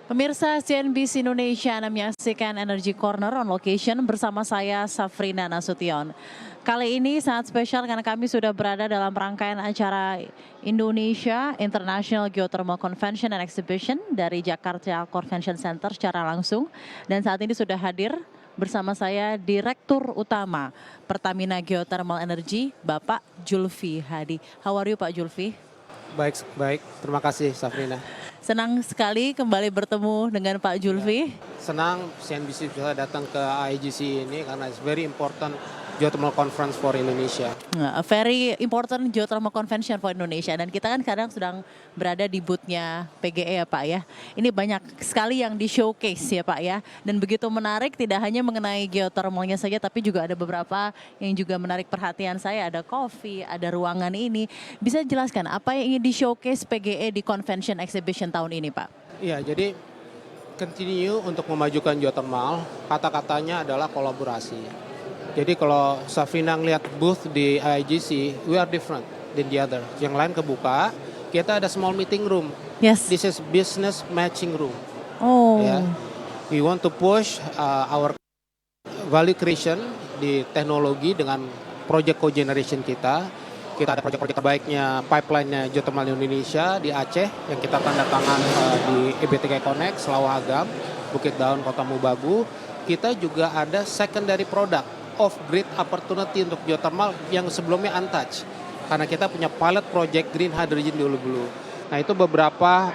Pemirsa CNBC Indonesia, Anda menyaksikan Energy Corner on Location bersama saya Safrina Nasution. Kali ini sangat spesial karena kami sudah berada dalam rangkaian acara Indonesia International Geothermal Convention and Exhibition dari Jakarta Convention Center secara langsung. Dan saat ini sudah hadir bersama saya Direktur Utama Pertamina Geothermal Energy, Bapak Julfi Hadi. How are you Pak Julfi? Baik. Terima kasih Safrina. Senang sekali kembali bertemu dengan Pak Julfi. Senang CNBC bisa datang ke IGC ini karena it's very important geothermal conference for Indonesia. A very important geothermal convention for Indonesia, dan kita kan sekarang sedang berada di booth-nya PGE ya Pak ya. Ini banyak sekali yang di showcase ya Pak ya, dan begitu menarik tidak hanya mengenai geothermalnya saja tapi juga ada beberapa yang juga menarik perhatian saya. Ada coffee, ada ruangan ini. Bisa jelaskan apa yang ingin di showcase PGE di convention exhibition tahun ini Pak? Iya, jadi continue untuk memajukan geothermal, kata-katanya adalah kolaborasi. Jadi kalau Safrina ngeliat booth di IGC, we are different than the other. Yang lain kebuka, kita ada small meeting room. Yes. This is business matching room. Oh. Ya. We want to push our value creation di teknologi dengan project cogeneration kita. Kita ada proyek-proyek terbaiknya, pipeline-nya geothermal Indonesia di Aceh yang kita tanda tangan di EBTK Connect, Selawagam, Bukit Daun, Kota Mubagu. Kita juga ada secondary product of great opportunity untuk geothermal yang sebelumnya untouched. Karena kita punya pilot project green hydrogen di Ulu Bulu. Nah itu beberapa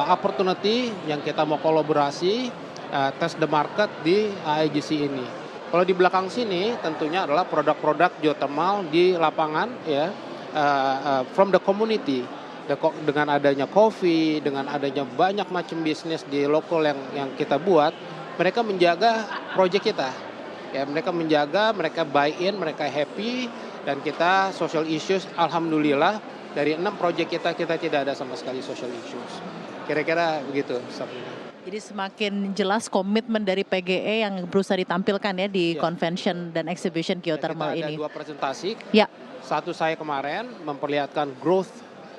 opportunity yang kita mau kolaborasi, test the market di IGC ini. Kalau di belakang sini tentunya adalah produk-produk geothermal di lapangan ya, from the community. Dengan adanya coffee, dengan adanya banyak macam bisnis di lokal yang kita buat, mereka menjaga project kita. Ya, mereka menjaga, mereka buy in, mereka happy, dan kita social issues, alhamdulillah dari 6 project kita tidak ada sama sekali social issues. Kira-kira begitu, Sabrina. Jadi semakin jelas komitmen dari PGE yang berusaha ditampilkan ya di convention dan exhibition geothermal ini. Kita ada 2 presentasi. Ya. Satu saya kemarin memperlihatkan growth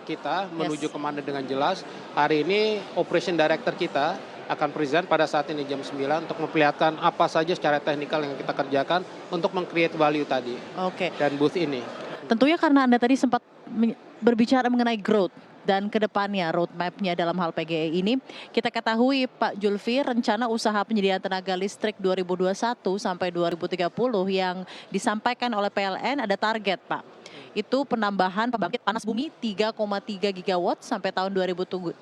kita menuju kemana dengan jelas. Hari ini operation director kita akan present pada saat ini jam 9 untuk memperlihatkan apa saja secara teknikal yang kita kerjakan untuk meng-create value tadi. Oke. Dan booth ini. Tentunya karena Anda tadi sempat berbicara mengenai growth dan kedepannya roadmap-nya dalam hal PGE ini, kita ketahui Pak Julfi rencana usaha penyediaan tenaga listrik 2021 sampai 2030 yang disampaikan oleh PLN ada target Pak. Itu penambahan pembangkit panas bumi 3,3 gigawatt sampai tahun 2030.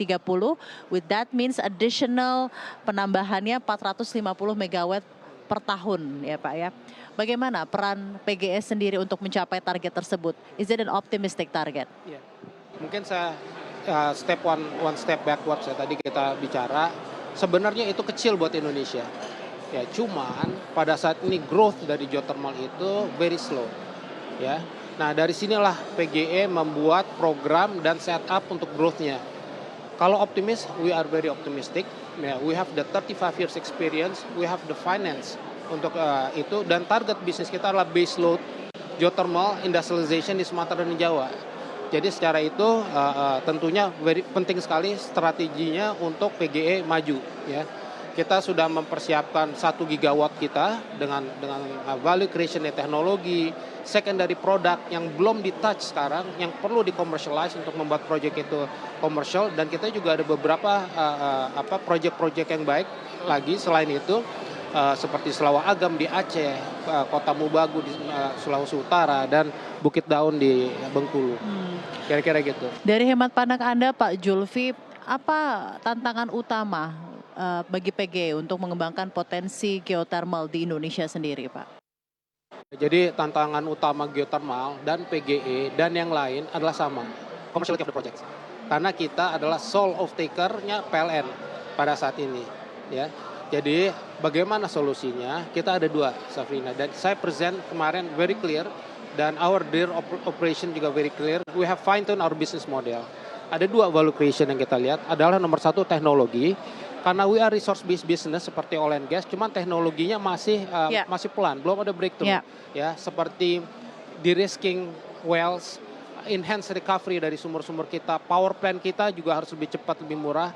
With that means additional penambahannya 450 megawatt per tahun ya Pak ya. Bagaimana peran PGE sendiri untuk mencapai target tersebut? Is it an optimistic target? Ya. Mungkin saya one step backwards ya, tadi kita bicara sebenarnya itu kecil buat Indonesia. Ya, cuman pada saat ini growth dari geothermal itu very slow. Ya. Nah, dari sinilah PGE membuat program dan setup untuk growth-nya. Kalau optimis, we are very optimistic. Yeah, we have the 35 years experience, we have the finance untuk itu, dan target bisnis kita adalah base load geothermal industrialization di Sumatera dan Jawa. Jadi secara itu tentunya very penting sekali strateginya untuk PGE maju. Ya. Kita sudah mempersiapkan 1 gigawatt kita dengan value creation teknologi, secondary product yang belum di-touch sekarang, yang perlu di-commercialize untuk membuat project itu commercial, dan kita juga ada beberapa project-project yang baik lagi selain itu, seperti Selawagam di Aceh, Kota Mubagu di Sulawesi Utara, dan Bukit Daun di Bengkulu. Kira-kira gitu. Dari hemat pandang Anda Pak Julfi, apa tantangan utama bagi PGE untuk mengembangkan potensi geothermal di Indonesia sendiri Pak? Jadi tantangan utama geothermal dan PGE dan yang lain adalah sama, commerciality of the project. Karena kita adalah sole off-taker-nya PLN pada saat ini. Ya. Jadi bagaimana solusinya? Kita ada 2, Safrina. Dan saya present kemarin very clear, dan our dear operation juga very clear. We have fine-tune our business model. Ada 2 value creation yang kita lihat, adalah nomor 1 teknologi. Karena we are resource-based business seperti oil and gas, cuman teknologinya masih pelan, belum ada breakthrough. Ya, seperti de-risking wells, enhance recovery dari sumur-sumur kita, power plant kita juga harus lebih cepat, lebih murah.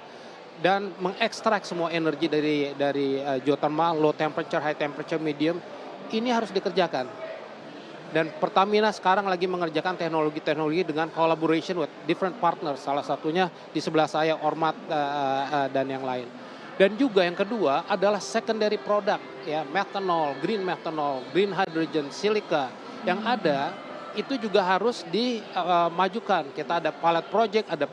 dan mengekstrak semua energi dari geothermal, low temperature, high temperature, medium, ini harus dikerjakan. Dan Pertamina sekarang lagi mengerjakan teknologi-teknologi dengan collaboration with different partners, salah satunya di sebelah saya Ormat dan yang lain. Dan juga yang kedua adalah secondary product, ya, methanol, green hydrogen, silika yang ada itu juga harus dimajukan. Kita ada pilot project, ada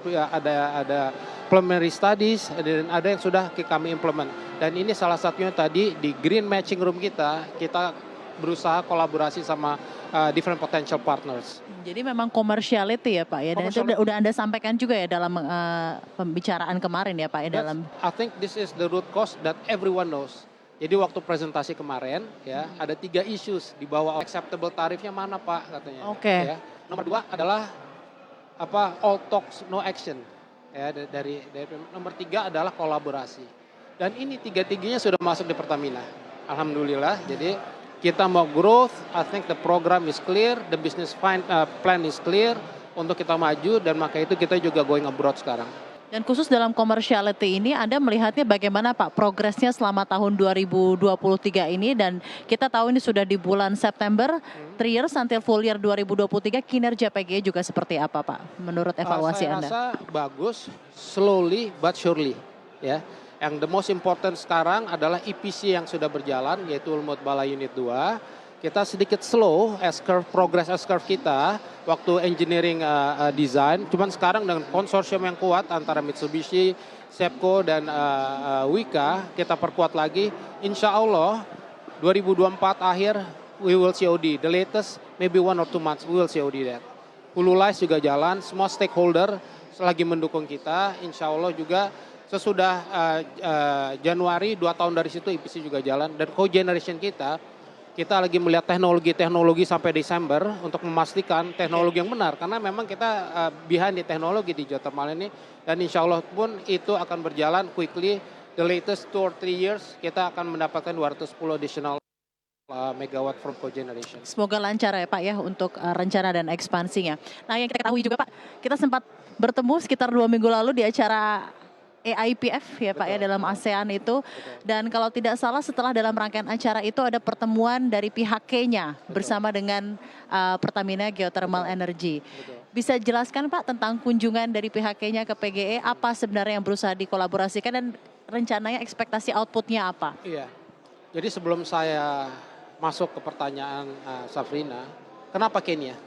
preliminary studies, dan ada yang sudah kami implement. Dan ini salah satunya tadi di green matching room kita berusaha kolaborasi sama different potential partners. Jadi memang commerciality ya Pak ya, dan itu udah Anda sampaikan juga ya dalam pembicaraan kemarin ya Pak ya dalam. I think this is the root cause that everyone knows. Jadi waktu presentasi kemarin ya ada 3 issues di bawah acceptable tarifnya mana Pak katanya. Oke. Ya. Nomor 2 adalah all talks no action. Ya dari nomor 3 adalah kolaborasi. Dan ini tiga-tiganya sudah masuk di Pertamina. Alhamdulillah. Jadi kita mau growth, I think the program is clear, the business plan is clear untuk kita maju, dan maka itu kita juga going abroad sekarang. Dan khusus dalam commerciality ini Anda melihatnya bagaimana Pak progresnya selama tahun 2023 ini, dan kita tahu ini sudah di bulan September, 3 years until full year 2023, kinerja PGE juga seperti apa Pak menurut evaluasi Anda? Saya rasa bagus, slowly but surely ya. Yang the most important sekarang adalah EPC yang sudah berjalan, yaitu Ulmut Bala Unit 2. Kita sedikit slow progress S-curve kita waktu engineering design. Cuman sekarang dengan konsorsium yang kuat antara Mitsubishi, Sepco, dan Wika, kita perkuat lagi. Insya Allah 2024 akhir we will COD. The latest maybe 1 or 2 months we will COD that. Hulu Lies juga jalan, semua stakeholder lagi mendukung kita. Insya Allah juga sesudah Januari 2 tahun dari situ EPC juga jalan, dan cogeneration kita lagi melihat teknologi sampai Desember untuk memastikan teknologi yang benar, karena memang kita behind di teknologi di geothermal ini, dan insya Allah pun itu akan berjalan quickly. The latest 2 or 3 years kita akan mendapatkan 210 additional megawatt from cogeneration. Semoga lancar ya Pak ya untuk rencana dan ekspansinya. Nah yang kita ketahui juga Pak, kita sempat bertemu sekitar 2 minggu lalu di acara AIPF ya Pak ya dalam ASEAN itu. Dan kalau tidak salah setelah dalam rangkaian acara itu ada pertemuan dari pihak Kenya bersama dengan Pertamina Geothermal Energy. Bisa jelaskan Pak tentang kunjungan dari pihak Kenya ke PGE, apa sebenarnya yang berusaha dikolaborasikan dan rencananya ekspektasi outputnya apa? Iya, jadi sebelum saya masuk ke pertanyaan Safrina, kenapa Kenya?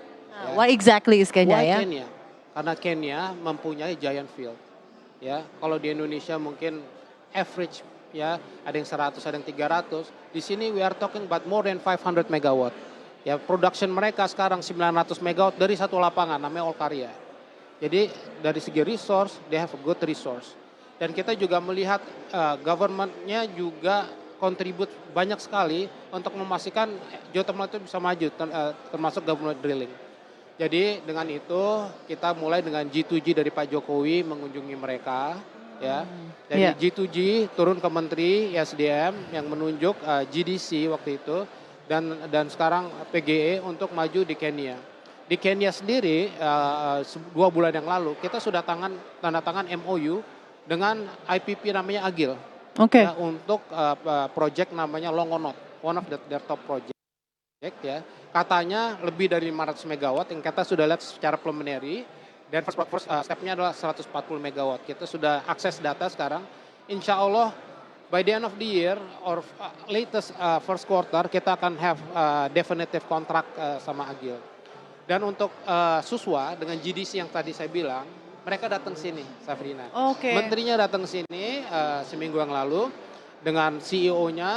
Why exactly is Kenya ya? Kenya? Karena Kenya mempunyai giant field. Ya, kalau di Indonesia mungkin average ya ada yang 100, ada yang 300. Di sini we are talking about more than 500 megawatt. Ya, production mereka sekarang 900 megawatt dari satu lapangan namanya Olkaria. Jadi dari segi resource, they have a good resource. Dan kita juga melihat government-nya juga kontribut banyak sekali untuk memastikan geothermal itu bisa maju, termasuk government drilling. Jadi dengan itu kita mulai dengan G2G dari Pak Jokowi mengunjungi mereka, ya. Dari G2G turun ke Menteri SDM yang menunjuk GDC waktu itu, dan sekarang PGE untuk maju di Kenya. Di Kenya sendiri 2 bulan yang lalu kita sudah tanda tangan MOU dengan IPP namanya Agil. Oke. Ya, untuk project namanya Longonot, one of their top project. Ya, katanya lebih dari 500 megawatt yang kita sudah lihat secara preliminary, dan first step-nya adalah 140 megawatt. Kita sudah akses data sekarang. Insya Allah by the end of the year or latest first quarter kita akan have definitive contract sama Agil. Dan untuk Suswa dengan GDC yang tadi saya bilang, mereka datang sini, Safrina. Oke. Menterinya datang sini seminggu yang lalu dengan CEO-nya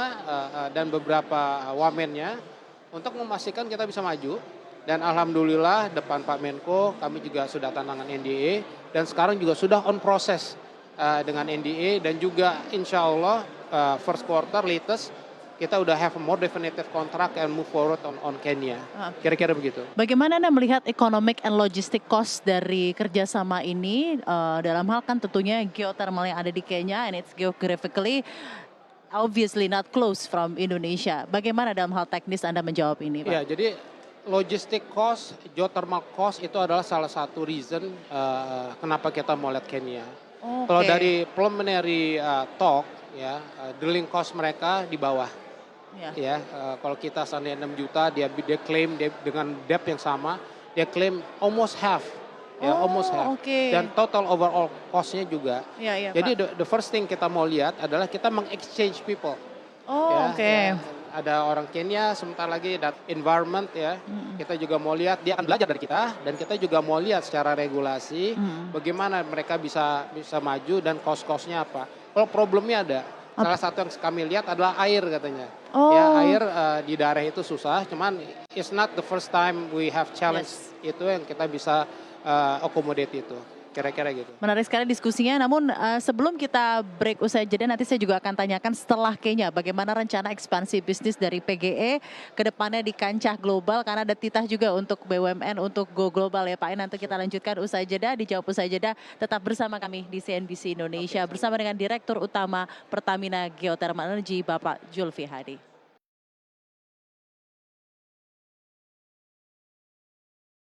dan beberapa wamennya, untuk memastikan kita bisa maju. Dan alhamdulillah depan Pak Menko kami juga sudah tantangan NDA, dan sekarang juga sudah on proses dengan NDA, dan juga insya Allah first quarter latest kita udah have a more definitive contract and move forward on Kenya. Kira-kira begitu. Bagaimana Anda melihat economic and logistic cost dari kerjasama ini dalam hal kan tentunya geothermal yang ada di Kenya and it's geographically obviously not close from Indonesia. Bagaimana dalam hal teknis Anda menjawab ini, Pak? Ya, jadi logistic cost, geothermal cost itu adalah salah satu reason kenapa kita mau lihat Kenya. Kalau Oke. dari preliminary talk ya, drilling cost mereka di bawah Ya. ya. Kalau kita seandainya 6 juta dia klaim dengan depth yang sama, dia klaim almost half ya, almost half. Oh, oke. Dan total overall cost-nya juga. Iya iya, Jadi Pak. the first thing kita mau lihat adalah kita meng-exchange people. Oh, Ya, oke. ada orang Kenya, sebentar lagi that environment ya. Mhm, Kita juga mau lihat dia akan belajar dari kita dan kita juga mau lihat secara regulasi mhm. bagaimana mereka bisa bisa maju dan cost-nya apa. Kalau problemnya ada, salah satu yang kami lihat adalah air katanya. Ya, Oh, air di daerah itu susah, cuman it's not the first time we have challenge yes. itu yang kita bisa accommodate itu. Kira-kira gitu. Menarik sekali diskusinya, namun sebelum kita break usai jeda nanti saya juga akan tanyakan setelah Kenya bagaimana rencana ekspansi bisnis dari PGE ke depannya di kancah global karena ada titah juga untuk BUMN untuk go global ya Pak. Nanti kita lanjutkan usai jeda, dijawab usai jeda. Tetap bersama kami di CNBC Oke, Indonesia sama. bersama dengan Direktur Utama Pertamina Geothermal Energy Bapak Julfi Hadi.